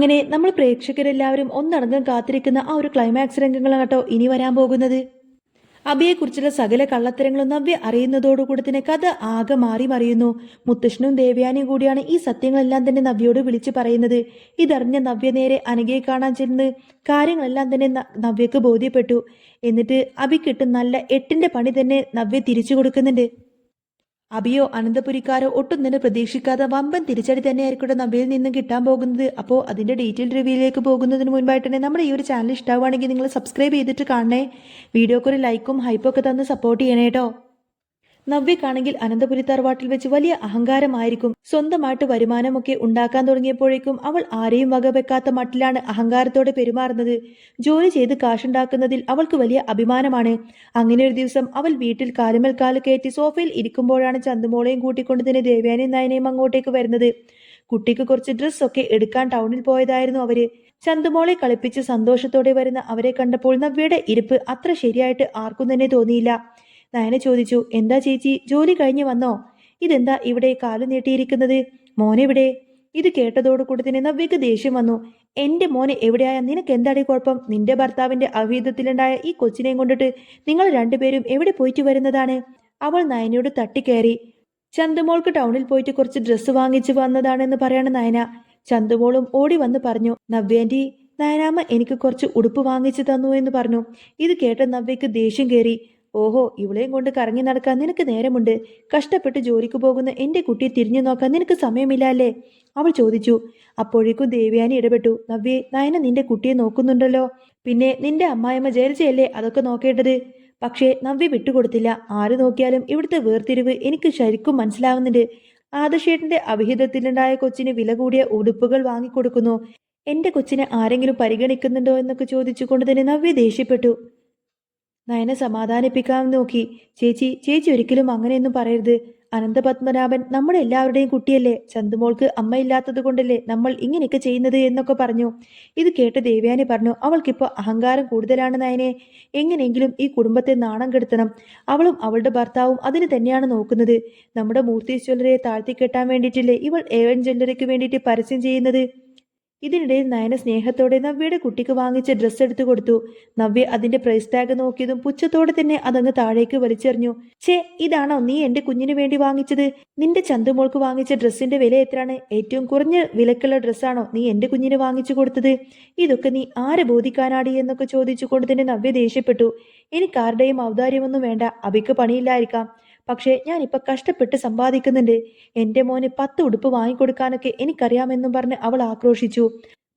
അങ്ങനെ നമ്മൾ പ്രേക്ഷകരെല്ലാവരും ഒന്നടങ്കം കാത്തിരിക്കുന്ന ആ ഒരു ക്ലൈമാക്സ് രംഗങ്ങളാണ് കേട്ടോ ഇനി വരാൻ പോകുന്നത്. അഭിയെക്കുറിച്ചുള്ള സകല കള്ളത്തരങ്ങളും നവ്യ അറിയുന്നതോടുകൂടി തന്നെ കഥ ആകെ മാറി മറിയുന്നു. മുത്തശ്ശനും ദേവയാനിയും കൂടിയാണ് ഈ സത്യങ്ങളെല്ലാം തന്നെ നവ്യയോട് വിളിച്ചു പറയുന്നത്. ഇതറിഞ്ഞ നവ്യ നേരെ അനഘയെ കാണാൻ ചെന്ന് കാര്യങ്ങളെല്ലാം തന്നെ നവ്യക്ക് ബോധ്യപ്പെട്ടു. എന്നിട്ട് അഭിക്കിട്ട് നല്ല 8ന്റെ പണി തന്നെ നവ്യ തിരിച്ചു കൊടുക്കുന്നുണ്ട്. അഭിയോ അനന്തപുരിക്കാരോ ഒട്ടും തന്നെ പ്രതീക്ഷിക്കാതെ വമ്പൻ തിരിച്ചടി തന്നെയായിരിക്കും നവ്യയിൽ നിന്നും കിട്ടാൻ പോകുന്നത്. അപ്പോൾ അതിന്റെ ഡീറ്റെയിൽ റിവ്യൂയിലേക്ക് പോകുന്നതിന് മുൻപായിട്ട് തന്നെ നമ്മുടെ ഈ ഒരു ചാനൽ ഇഷ്ടമാവുകയാണെങ്കിൽ നിങ്ങൾ സബ്സ്ക്രൈബ് ചെയ്തിട്ട് കാണണേ. വീഡിയോക്ക് ഒരു ലൈക്കും ഹൈപ്പും ഒക്കെ തന്ന് സപ്പോർട്ട് ചെയ്യണേ കേട്ടോ. നവ്യക്കാണെങ്കിൽ അനന്തപുരി തറവാട്ടിൽ വെച്ച് വലിയ അഹങ്കാരമായിരിക്കും. സ്വന്തമായിട്ട് വരുമാനമൊക്കെ ഉണ്ടാക്കാൻ തുടങ്ങിയപ്പോഴേക്കും അവൾ ആരെയും വകവെക്കാത്ത മട്ടിലാണ് അഹങ്കാരത്തോടെ പെരുമാറുന്നത്. ജോലി ചെയ്ത് കാശുണ്ടാക്കുന്നതിൽ അവൾക്ക് വലിയ അഭിമാനമാണ്. അങ്ങനെ ഒരു ദിവസം അവൾ വീട്ടിൽ കാലുമേൽ കാല് കയറ്റി സോഫയിൽ ഇരിക്കുമ്പോഴാണ് ചന്തുമോളെയും കൂട്ടിക്കൊണ്ട് തന്നെ ദേവയാനിയും നയനയും അങ്ങോട്ടേക്ക് വരുന്നത്. കുട്ടിക്ക് കുറച്ച് ഡ്രസ്സൊക്കെ എടുക്കാൻ ടൗണിൽ പോയതായിരുന്നു അവര്. ചന്തുമോളെ കളിപ്പിച്ച് സന്തോഷത്തോടെ വരുന്ന അവരെ കണ്ടപ്പോൾ നവ്യയുടെ ഇരിപ്പ് അത്ര ശരിയായിട്ട് ആർക്കും തന്നെ തോന്നിയില്ല. നയന ചോദിച്ചു, എന്താ ചേച്ചി, ജോലി കഴിഞ്ഞ് വന്നോ? ഇതെന്താ ഇവിടെ കാലു നീട്ടിയിരിക്കുന്നത്? മോനെവിടെ? ഇത് കേട്ടതോടുകൂടി തന്നെ നവ്യക്ക് ദേഷ്യം വന്നു. എന്റെ മോനെ എവിടെയായ നിനക്ക് എന്താടി കുഴപ്പം? നിന്റെ ഭർത്താവിന്റെ അവിഹിതത്തിലുണ്ടായ ഈ കൊച്ചിനെയും കൊണ്ടിട്ട് നിങ്ങൾ രണ്ടുപേരും എവിടെ പോയിട്ട് വരുന്നതാണ്? അവൾ നയനയോട് തട്ടിക്കയറി. ചന്തുമോൾക്ക് ടൗണിൽ പോയിട്ട് കുറച്ച് ഡ്രസ്സ് വാങ്ങിച്ചു വന്നതാണെന്ന് പറയാണ് നയന. ചന്തുമോളും ഓടി വന്ന് പറഞ്ഞു, നവ്യാന്റി, നയനാമ്മ എനിക്ക് കുറച്ച് ഉടുപ്പ് വാങ്ങിച്ചു തന്നു എന്ന് പറഞ്ഞു. ഇത് കേട്ട നവ്യക്ക് ദേഷ്യം കയറി. ഓഹോ, ഇവളെയും കൊണ്ട് കറങ്ങി നടക്കാൻ നിനക്ക് നേരമുണ്ട്. കഷ്ടപ്പെട്ട് ജോലിക്ക് പോകുന്ന എന്റെ കുട്ടിയെ തിരിഞ്ഞു നോക്കാൻ നിനക്ക് സമയമില്ല അല്ലേ? അവൾ ചോദിച്ചു. അപ്പോഴേക്കും ദേവയാനി ഇടപെട്ടു. നവ്യേ, നയന നിന്റെ കുട്ടിയെ നോക്കുന്നുണ്ടല്ലോ. പിന്നെ നിന്റെ അമ്മായിയമ്മ ജയർജയല്ലേ അതൊക്കെ നോക്കേണ്ടത്? പക്ഷേ നവ്യ വിട്ടുകൊടുത്തില്ല. ആര് നോക്കിയാലും ഇവിടുത്തെ വേർതിരിവ് എനിക്ക് ശരിക്കും മനസ്സിലാവുന്നുണ്ട്. ആദർശേട്ടന്റെ അവിഹിതത്തിലുണ്ടായ കൊച്ചിന് വില കൂടിയ ഉടുപ്പുകൾ വാങ്ങിക്കൊടുക്കുന്നു. എന്റെ കൊച്ചിനെ ആരെങ്കിലും പരിഗണിക്കുന്നുണ്ടോ എന്നൊക്കെ ചോദിച്ചുകൊണ്ട് തന്നെ നവ്യ ദേഷ്യപ്പെട്ടു. നയനെ സമാധാനിപ്പിക്കാൻ നോക്കി. ചേച്ചി, ചേച്ചി ഒരിക്കലും അങ്ങനെയൊന്നും പറയരുത്. അനന്തപത്മനാഭൻ നമ്മുടെ എല്ലാവരുടെയും കുട്ടിയല്ലേ. ചന്തുമോൾക്ക് അമ്മയില്ലാത്തത് കൊണ്ടല്ലേ നമ്മൾ ഇങ്ങനെയൊക്കെ ചെയ്യുന്നത് എന്നൊക്കെ പറഞ്ഞു. ഇത് കേട്ട് ദേവയാനി പറഞ്ഞു, അവൾക്കിപ്പോൾ അഹങ്കാരം കൂടുതലാണ് നയനെ. എങ്ങനെയെങ്കിലും ഈ കുടുംബത്തെ നാണം കെടുത്തണം. അവളും അവളുടെ ഭർത്താവും അതിന് തന്നെയാണ് നോക്കുന്നത്. നമ്മുടെ മൂർത്തി ജ്വല്ലറിയെ താഴ്ത്തിക്കെട്ടാൻ വേണ്ടിയിട്ടില്ലേ ഇവൾ ഏവൻ ജ്വല്ലറിക്ക് വേണ്ടിയിട്ട് പരസ്യം ചെയ്യുന്നത്. ഇതിനിടയിൽ നയന സ്നേഹത്തോടെ നവ്യയുടെ കുട്ടിക്ക് വാങ്ങിച്ച ഡ്രസ്സ് എടുത്തു കൊടുത്തു. നവ്യ അതിന്റെ പ്രൈസ് ടാഗ് നോക്കിയതും പുച്ഛത്തോടെ തന്നെ അതങ്ങ് താഴേക്ക് വലിച്ചെറിഞ്ഞു. ഛേ, ഇതാണോ നീ എന്റെ കുഞ്ഞിന് വേണ്ടി വാങ്ങിച്ചത്? നിന്റെ ചന്തുമോൾക്ക് വാങ്ങിച്ച ഡ്രസ്സിന്റെ വില എത്രയാണ്? ഏറ്റവും കുറഞ്ഞ വിലക്കുള്ള ഡ്രസ്സാണോ നീ എന്റെ കുഞ്ഞിന് വാങ്ങിച്ചു കൊടുത്തത്? ഇതൊക്കെ നീ ആരെ ബോധിക്കാനാടി എന്നൊക്കെ ചോദിച്ചുകൊണ്ട് തന്നെ നവ്യ ദേഷ്യപ്പെട്ടു. എനിക്കാരുടെയും ഔദാര്യമൊന്നും വേണ്ട. അഭിക്ക് പണിയില്ലായിരിക്കാം. പക്ഷേ ഞാനിപ്പോൾ കഷ്ടപ്പെട്ട് സമ്പാദിക്കുന്നുണ്ട്. എൻ്റെ മോന് 10 ഉടുപ്പ് വാങ്ങിക്കൊടുക്കാനൊക്കെ എനിക്കറിയാമെന്നും പറഞ്ഞ് അവൾ ആക്രോശിച്ചു.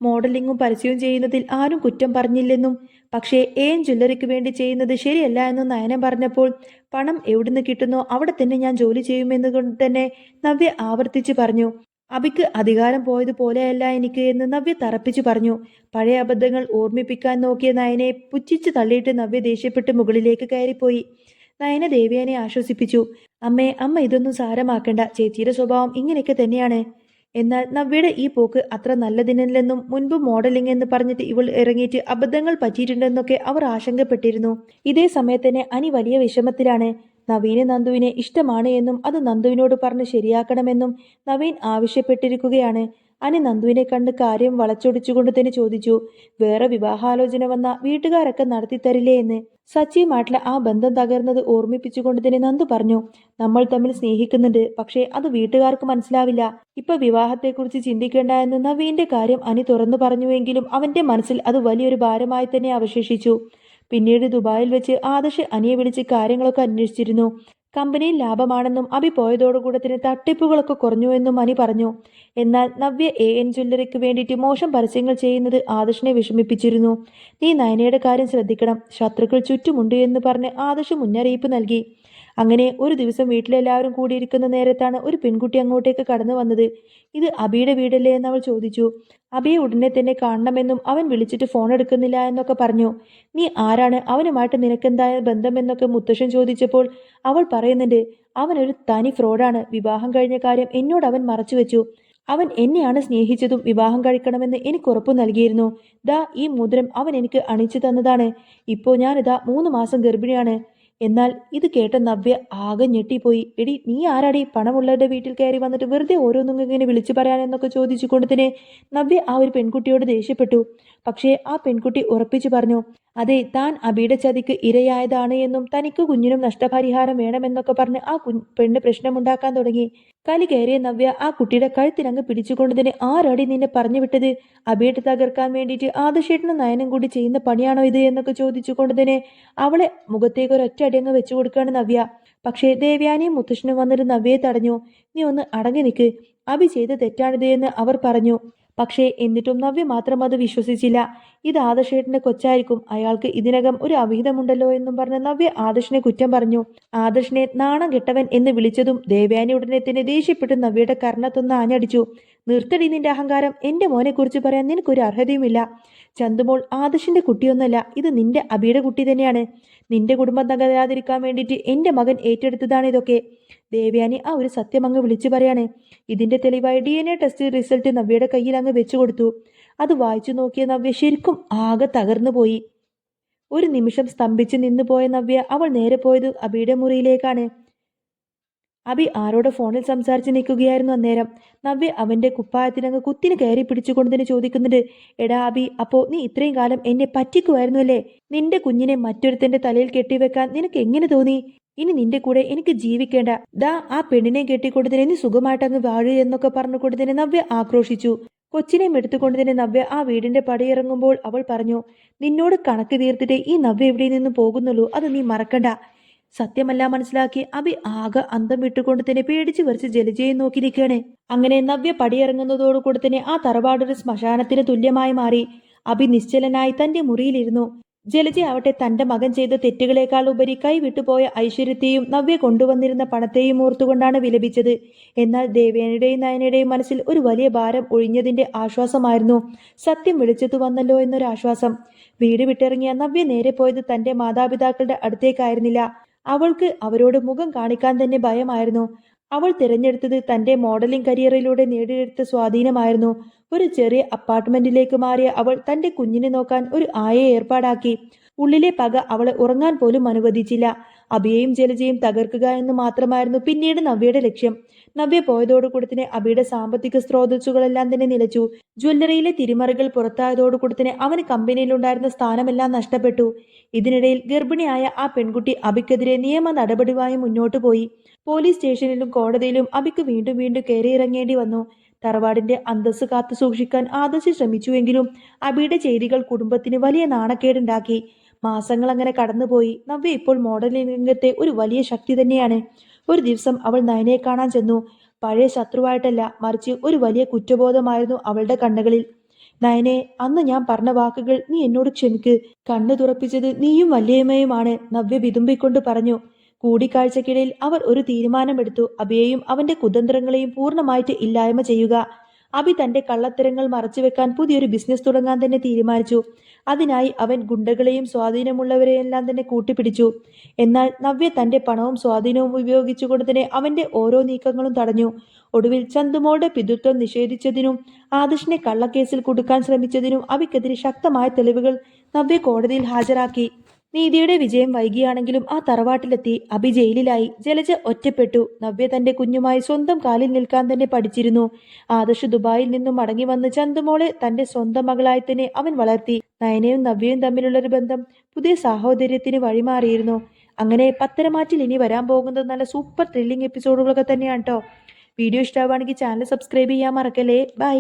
മോഡലിങ്ങും പരസ്യവും ചെയ്യുന്നതിൽ ആരും കുറ്റം പറഞ്ഞില്ലെന്നും പക്ഷേ ജ്വല്ലറിക്ക് വേണ്ടി ചെയ്യുന്നത് ശരിയല്ല എന്നും നയനം പറഞ്ഞപ്പോൾ പണം എവിടുന്ന് കിട്ടുന്നോ അവിടെ തന്നെ ഞാൻ ജോലി ചെയ്യുമെന്നുകൊണ്ട് തന്നെ നവ്യ ആവർത്തിച്ചു പറഞ്ഞു. അഭിക്ക് അധികാരം പോയതുപോലെയല്ല എനിക്ക് എന്ന് നവ്യ തറപ്പിച്ചു പറഞ്ഞു. പഴയ അബദ്ധങ്ങൾ ഓർമ്മിപ്പിക്കാൻ നോക്കിയ നയനെ പുച്ഛിച്ചു തള്ളിയിട്ട് നവ്യ ദേഷ്യപ്പെട്ട് മുകളിലേക്ക് കയറിപ്പോയി. നയന ദേവയാനെ ആശ്വസിപ്പിച്ചു. അമ്മ ഇതൊന്നും സാരമാക്കണ്ട. ചേച്ചിയുടെ സ്വഭാവം ഇങ്ങനെയൊക്കെ തന്നെയാണ്. എന്നാൽ നവ്യയുടെ ഈ പോക്ക് അത്ര നല്ലതിനല്ലെന്നും മുൻപ് മോഡലിംഗ് എന്ന് പറഞ്ഞിട്ട് ഇവൾ ഇറങ്ങിയിട്ട് അബദ്ധങ്ങൾ പറ്റിയിട്ടുണ്ടെന്നൊക്കെ അവർ ആശങ്കപ്പെട്ടിരുന്നു. ഇതേ സമയത്ത് തന്നെ അനി വലിയ വിഷമത്തിലാണ്. നവീന് നന്ദുവിനെ ഇഷ്ടമാണ് എന്നും അത് നന്ദുവിനോട് പറഞ്ഞ് ശരിയാക്കണമെന്നും നവീൻ ആവശ്യപ്പെട്ടിരിക്കുകയാണ്. അനി നന്ദുവിനെ കണ്ട് കാര്യം വളച്ചൊടിച്ചുകൊണ്ട് തന്നെ ചോദിച്ചു, വേറെ വിവാഹാലോചന വന്ന വീട്ടുകാരൊക്കെ നടത്തിത്തരില്ലേ എന്ന്. സച്ചിയുമായിട്ടുള്ള ആ ബന്ധം തകർന്നത് ഓർമ്മിപ്പിച്ചുകൊണ്ട് തന്നെ നന്ദു പറഞ്ഞു, നമ്മൾ തമ്മിൽ സ്നേഹിക്കുന്നുണ്ട്. പക്ഷേ അത് വീട്ടുകാർക്ക് മനസ്സിലാവില്ല. ഇപ്പൊ വിവാഹത്തെക്കുറിച്ച് ചിന്തിക്കേണ്ട എന്ന് നവീന്റെ കാര്യം അനി തുറന്നു പറഞ്ഞുവെങ്കിലും അവന്റെ മനസ്സിൽ അത് വലിയൊരു ഭാരമായി തന്നെ അവശേഷിച്ചു. പിന്നീട് ദുബായിൽ വെച്ച് ആദർശ് അനിയെ വിളിച്ച് കാര്യങ്ങളൊക്കെ അന്വേഷിച്ചിരുന്നു. കമ്പനിയിൽ ലാഭമാണെന്നും അഭി പോയതോടുകൂടെ തന്നെ തട്ടിപ്പുകളൊക്കെ കുറഞ്ഞുവെന്നും അനി പറഞ്ഞു. എന്നാൽ നവ്യ ജ്വല്ലറിക്ക് വേണ്ടിയിട്ട് മോശം പരസ്യങ്ങൾ ചെയ്യുന്നത് ആദർശിനെ വിഷമിപ്പിച്ചിരുന്നു. നീ നയനയുടെ കാര്യം ശ്രദ്ധിക്കണം, ശത്രുക്കൾ ചുറ്റുമുണ്ട് എന്ന് പറഞ്ഞ് ആദർശ് മുന്നറിയിപ്പ് നൽകി. അങ്ങനെ ഒരു ദിവസം വീട്ടിലെല്ലാവരും കൂടിയിരിക്കുന്ന നേരത്താണ് ഒരു പെൺകുട്ടി അങ്ങോട്ടേക്ക് കടന്നു വന്നത്. ഇത് അബിയുടെ വീടല്ലേ എന്ന് അവൾ ചോദിച്ചു. അബിയെ ഉടനെ തന്നെ കാണണമെന്നും അവൻ വിളിച്ചിട്ട് ഫോൺ എടുക്കുന്നില്ല എന്നൊക്കെ പറഞ്ഞു. നീ ആരാണ്? അവനുമായിട്ട് നിനക്കെന്തായ ബന്ധമെന്നൊക്കെ മുത്തശ്ശൻ ചോദിച്ചപ്പോൾ അവൾ പറയുന്നുണ്ട്, അവനൊരു തനി ഫ്രോഡാണ്. വിവാഹം കഴിഞ്ഞ കാര്യം എന്നോട് അവൻ മറച്ചുവെച്ചു. അവൻ എന്നെയാണ് സ്നേഹിച്ചതും വിവാഹം കഴിക്കണമെന്ന് എനിക്ക് ഉറപ്പു നൽകിയിരുന്നു. ദാ ഈ മോതിരം അവൻ എനിക്ക് അണിച്ചു തന്നതാണ്. ഇപ്പോൾ ഞാനിതാ 3 മാസം ഗർഭിണിയാണ്. എന്നാൽ ഇത് കേട്ട നവ്യ ആകെ ഞെട്ടിപ്പോയി. എടി നീ ആരാടി പണമുള്ളവരുടെ വീട്ടിൽ കയറി വന്നിട്ട് വെറുതെ ഓരോന്നും ഇങ്ങനെ വിളിച്ചു പറയാനെന്നൊക്കെ ചോദിച്ചുകൊണ്ട് തന്നെ നവ്യ ആ ഒരു പെൺകുട്ടിയോട് ദേഷ്യപ്പെട്ടു. പക്ഷേ ആ പെൺകുട്ടി ഉറപ്പിച്ചു പറഞ്ഞു, അതെ താൻ അബിയുടെ ചതിക്ക് ഇരയായതാണ് എന്നും തനിക്ക് കുഞ്ഞിനും നഷ്ടപരിഹാരം വേണമെന്നൊക്കെ പറഞ്ഞ് ആ പെണ്ണ് പ്രശ്നമുണ്ടാക്കാൻ തുടങ്ങി. കലി കയറിയ നവ്യ ആ കുട്ടിയുടെ കഴുത്തിനങ്ങ് പിടിച്ചുകൊണ്ട് തന്നെ ആരാടി നിന്നെ പറഞ്ഞു വിട്ടത്? അബിയുടെ തകർക്കാൻ വേണ്ടിയിട്ട് ആദർശേട്ടനും നയനും കൂടി ചെയ്യുന്ന പണിയാണോ ഇത് എന്നൊക്കെ ചോദിച്ചുകൊണ്ട് തന്നെ അവളെ മുഖത്തേക്ക് ഒരൊറ്റ അടിയങ്ങ് വെച്ചു കൊടുക്കുകയാണ് നവ്യ. പക്ഷേ ദേവ്യാനിയും മുത്തശ്ശനും വന്നിട്ട് നവ്യയെ തടഞ്ഞു. നീ ഒന്ന് അടങ്ങി നിൽക്ക്, അബി ചെയ്ത തെറ്റാണിത് എന്ന് അവർ പറഞ്ഞു. പക്ഷേ എന്നിട്ടും നവ്യ മാത്രം അത് വിശ്വസിച്ചില്ല. ഇത് ആദർശേട്ടന്റെ കൊച്ചായിരിക്കും, അയാൾക്ക് ഇതിനകം ഒരു അവിഹിതമുണ്ടല്ലോ എന്നും പറഞ്ഞ് നവ്യ ആദർശിനെ കുറ്റം പറഞ്ഞു. ആദർശിനെ നാണം കെട്ടവൻ എന്ന് വിളിച്ചതും ദേവയാനി ഉടനെ തന്നെ ദേഷ്യപ്പെട്ട് നവ്യയുടെ കർണത്തൊന്ന് ആഞ്ഞടിച്ചു. നിർത്തടി നിന്റെ അഹങ്കാരം, എന്റെ മോനെ കുറിച്ച് പറയാൻ നിനക്കൊരു അർഹതയുമില്ല. ചന്തുമോൾ ആദർശിന്റെ കുട്ടിയൊന്നല്ല, ഇത് നിന്റെ അബിയുടെ കുട്ടി തന്നെയാണ്. നിന്റെ കുടുംബം തകരാതിരിക്കാൻ വേണ്ടിയിട്ട് എന്റെ മകൻ ഏറ്റെടുത്തതാണ് ഇതൊക്കെ. ദേവയാനി ആ ഒരു സത്യം അങ്ങ് വിളിച്ചു പറയാണ്. ഇതിന്റെ തെളിവായി DNA ടെസ്റ്റ് റിസൾട്ട് നവ്യയുടെ കയ്യിൽ അങ്ങ് വെച്ചു കൊടുത്തു. അത് വായിച്ചു നോക്കിയ നവ്യ ശരിക്കും ആകെ തകർന്നു പോയി. ഒരു നിമിഷം സ്തംഭിച്ച് നിന്നു പോയ നവ്യ അവൾ നേരെ പോയത് അബിയുടെ മുറിയിലേക്കാണ്. അബി ആരോട് ഫോണിൽ സംസാരിച്ച് നിൽക്കുകയായിരുന്നു അന്നേരം. നവ്യ അവന്റെ കുപ്പായത്തിനങ്ങ് കുത്തിന് കയറി പിടിച്ചുകൊണ്ട് തന്നെ ചോദിക്കുന്നുണ്ട്, എടാ അബി, അപ്പോ നീ ഇത്രയും കാലം എന്നെ പറ്റിക്കുമായിരുന്നു അല്ലേ? നിന്റെ കുഞ്ഞിനെ മറ്റൊരുത്തന്റെ തലയിൽ കെട്ടിവെക്കാൻ നിനക്ക് എങ്ങനെ തോന്നി? ഇനി നിന്റെ കൂടെ എനിക്ക് ജീവിക്കേണ്ട, ദാ ആ പെണ്ണിനെ കെട്ടിക്കൊണ്ട് തന്നെ നീ സുഖമായിട്ട് അങ്ങ് വാഴു എന്നൊക്കെ പറഞ്ഞുകൊണ്ട് തന്നെ നവ്യ ആക്രോശിച്ചു. കൊച്ചിനെയും എടുത്തുകൊണ്ട് തന്നെ നവ്യ ആ വീടിന്റെ പടിയിറങ്ങുമ്പോൾ അവൾ പറഞ്ഞു, നിന്നോട് കണക്ക് തീർത്തിട്ട് ഈ നവ്യ എവിടെ നിന്ന് പോകുന്നുള്ളൂ, അത് നീ മറക്കണ്ട. സത്യമെല്ലാം മനസ്സിലാക്കി അബി ആകെ അന്തം വിട്ടുകൊണ്ട് തന്നെ പേടിച്ചു വരച്ച് ജലജയെ നോക്കി നിൽക്കുകയാണ്. അങ്ങനെ നവ്യ പടിയിറങ്ങുന്നതോടുകൂടി തന്നെ ആ തറവാടൊരു ശ്മശാനത്തിന് തുല്യമായി മാറി. അബി നിശ്ചലനായി തന്റെ മുറിയിലിരുന്നു. ജലജ ആവട്ടെ തന്റെ മകൻ ചെയ്ത തെറ്റുകളേക്കാൾ ഉപരി കൈവിട്ടുപോയ ഐശ്വര്യത്തെയും നവ്യ കൊണ്ടുവന്നിരുന്ന പണത്തെയും ഓർത്തുകൊണ്ടാണ് വിലപിച്ചത്. എന്നാൽ ദേവേനയുടെയും നയനയുടെയും മനസ്സിൽ ഒരു വലിയ ഭാരം ഒഴിഞ്ഞതിന്റെ ആശ്വാസമായിരുന്നു. സത്യം വിളിച്ചതു വന്നല്ലോ എന്നൊരാശ്വാസം. വീട് വിട്ടിറങ്ങിയ നവ്യ നേരെ പോയത് തന്റെ മാതാപിതാക്കളുടെ അടുത്തേക്കായിരുന്നില്ല. അവൾക്ക് അവരോട് മുഖം കാണിക്കാൻ തന്നെ ഭയമായിരുന്നു. അവൾ തിരഞ്ഞെടുത്തത് തന്റെ മോഡലിംഗ് കരിയറിലൂടെ നേടിയെടുത്ത സ്വാധീനമായിരുന്നു. ഒരു ചെറിയ അപ്പാർട്ട്മെന്റിലേക്ക് മാറിയ അവൾ തന്റെ കുഞ്ഞിനെ നോക്കാൻ ഒരു ആയയെ ഏർപ്പാടാക്കി. ഉള്ളിലെ പക അവളെ ഉറങ്ങാൻ പോലും അനുവദിച്ചില്ല. അബിയെയും ജലജയും തകർക്കുക എന്ന് മാത്രമായിരുന്നു പിന്നീട് നവ്യയുടെ ലക്ഷ്യം. നവ്യ പോയതോടുകൂടി തന്നെ അബിയുടെ സാമ്പത്തിക സ്രോതസ്സുകളെല്ലാം തന്നെ നിലച്ചു. ജ്വല്ലറിയിലെ തിരിമറികൾ പുറത്തായതോടുകൂടി തന്നെ അവന് കമ്പനിയിലുണ്ടായിരുന്ന സ്ഥാനമെല്ലാം നഷ്ടപ്പെട്ടു. ഇതിനിടയിൽ ഗർഭിണിയായ ആ പെൺകുട്ടി അബിക്കെതിരെ നിയമ നടപടിയുമായി മുന്നോട്ടു പോയി. പോലീസ് സ്റ്റേഷനിലും കോടതിയിലും അബിക്ക് വീണ്ടും വീണ്ടും കയറിയിറങ്ങേണ്ടി വന്നു. തറവാടിന്റെ അന്തസ്സ് കാത്തു സൂക്ഷിക്കാൻ ആദർശ് ശ്രമിച്ചുവെങ്കിലും അബിയുടെ ചെയ്തികൾ കുടുംബത്തിന് വലിയ നാണക്കേടുണ്ടാക്കി. മാസങ്ങൾ അങ്ങനെ കടന്നുപോയി. നവ്യ ഇപ്പോൾ മോഡലിംഗ് രംഗത്തെ ഒരു വലിയ ശക്തി തന്നെയാണ്. ഒരു ദിവസം അവൾ നയനയെ കാണാൻ ചെന്നു. പഴയ ശത്രുവായിട്ടല്ല, മറിച്ച് ഒരു വലിയ കുറ്റബോധമായിരുന്നു അവളുടെ കണ്ണുകളിൽ. നയനെ, അന്ന് ഞാൻ പറഞ്ഞ വാക്കുകൾ നീ എന്നോട് ക്ഷമിക്ക്. കണ്ണു തുറപ്പിച്ചത് നീയും വല്യമ്മയുമാണ്, നവ്യ വിതുമ്പിക്കൊണ്ട് പറഞ്ഞു. കൂടിക്കാഴ്ചക്കിടയിൽ അവർ ഒരു തീരുമാനമെടുത്തു. അബിയെയും അവന്റെ കുതന്ത്രങ്ങളെയും പൂർണ്ണമായിട്ട് ഇല്ലായ്മ ചെയ്യുക. അബി തന്റെ കള്ളത്തരങ്ങൾ മറച്ചുവെക്കാൻ പുതിയൊരു ബിസിനസ് തുടങ്ങാൻ തന്നെ തീരുമാനിച്ചു. അതിനായി അവൻ ഗുണ്ടകളെയും സ്വാധീനമുള്ളവരെയെല്ലാം തന്നെ കൂട്ടിപ്പിടിച്ചു. എന്നാൽ നവ്യ തന്റെ പണവും സ്വാധീനവും ഉപയോഗിച്ചുകൊണ്ട് തന്നെ അവന്റെ ഓരോ നീക്കങ്ങളും തടഞ്ഞു. ഒടുവിൽ ചന്തുമോളുടെ പിതൃത്വം നിഷേധിച്ചതിനും ആദർശിനെ കള്ളക്കേസിൽ കുടുക്കാൻ ശ്രമിച്ചതിനും അബിക്കെതിരെ ശക്തമായ തെളിവുകൾ നവ്യ കോടതിയിൽ ഹാജരാക്കി. നീതിയുടെ വിജയം വൈകിയാണെങ്കിലും ആ തറവാട്ടിലെത്തി. അബി ജയിലിലായി. ജലജ ഒറ്റപ്പെട്ടു. നവ്യ തന്റെ കുഞ്ഞുമായി സ്വന്തം കാലിൽ നിൽക്കാൻ തന്നെ പഠിച്ചിരുന്നു. ആദർശ് ദുബായിൽ നിന്നും മടങ്ങി വന്ന് ചന്തുമോളെ തന്റെ സ്വന്തം മകളായി തന്നെ അവൻ വളർത്തി. നയനയും നവ്യയും തമ്മിലുള്ളൊരു ബന്ധം പുതിയ സാഹോദര്യത്തിന് വഴിമാറിയിരുന്നു. അങ്ങനെ പത്തരമാറ്റിൽ ഇനി വരാൻ പോകുന്നത് നല്ല സൂപ്പർ ത്രില്ലിംഗ് എപ്പിസോഡുകളൊക്കെ തന്നെയാണ് കേട്ടോ. വീഡിയോ ഇഷ്ടമാവുകയാണെങ്കിൽ ചാനൽ സബ്സ്ക്രൈബ് ചെയ്യാൻ മറക്കല്ലേ. ബൈ.